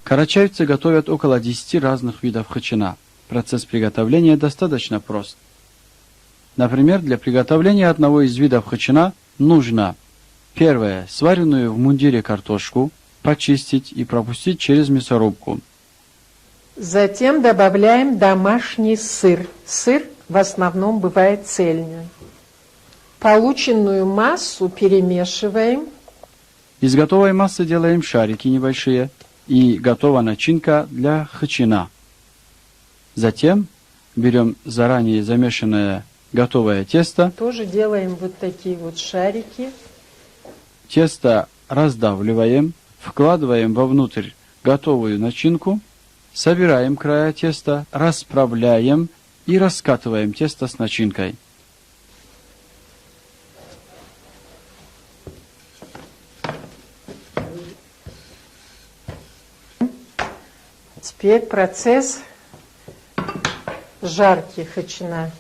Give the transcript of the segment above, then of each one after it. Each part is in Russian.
Карачаевцы готовят около 10 разных видов хачина. Процесс приготовления достаточно прост. Например, для приготовления одного из видов хачина нужно: первое, сваренную в мундире картошку почистить и пропустить через мясорубку. Затем добавляем домашний сыр. Сыр в основном бывает цельный. Полученную массу перемешиваем. Из готовой массы делаем шарики небольшие, и готова начинка для хачина. Затем берем заранее замешанное готовое тесто. Тоже делаем вот такие вот шарики. Тесто раздавливаем, вкладываем вовнутрь готовую начинку, собираем края теста, расправляем и раскатываем тесто с начинкой. Теперь процесс жарки хачина.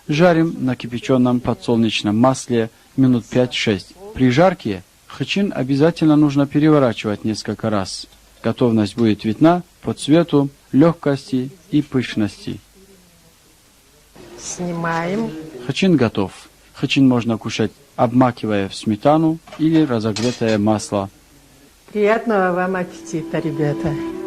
Жарим на кипяченом подсолнечном масле минут 5-6. При жарке хачин обязательно нужно переворачивать несколько раз. Готовность будет видна по цвету, легкости и пышности. Снимаем. Хачин готов. Хачин можно кушать, обмакивая в сметану или разогретое масло. Приятного вам аппетита, ребята!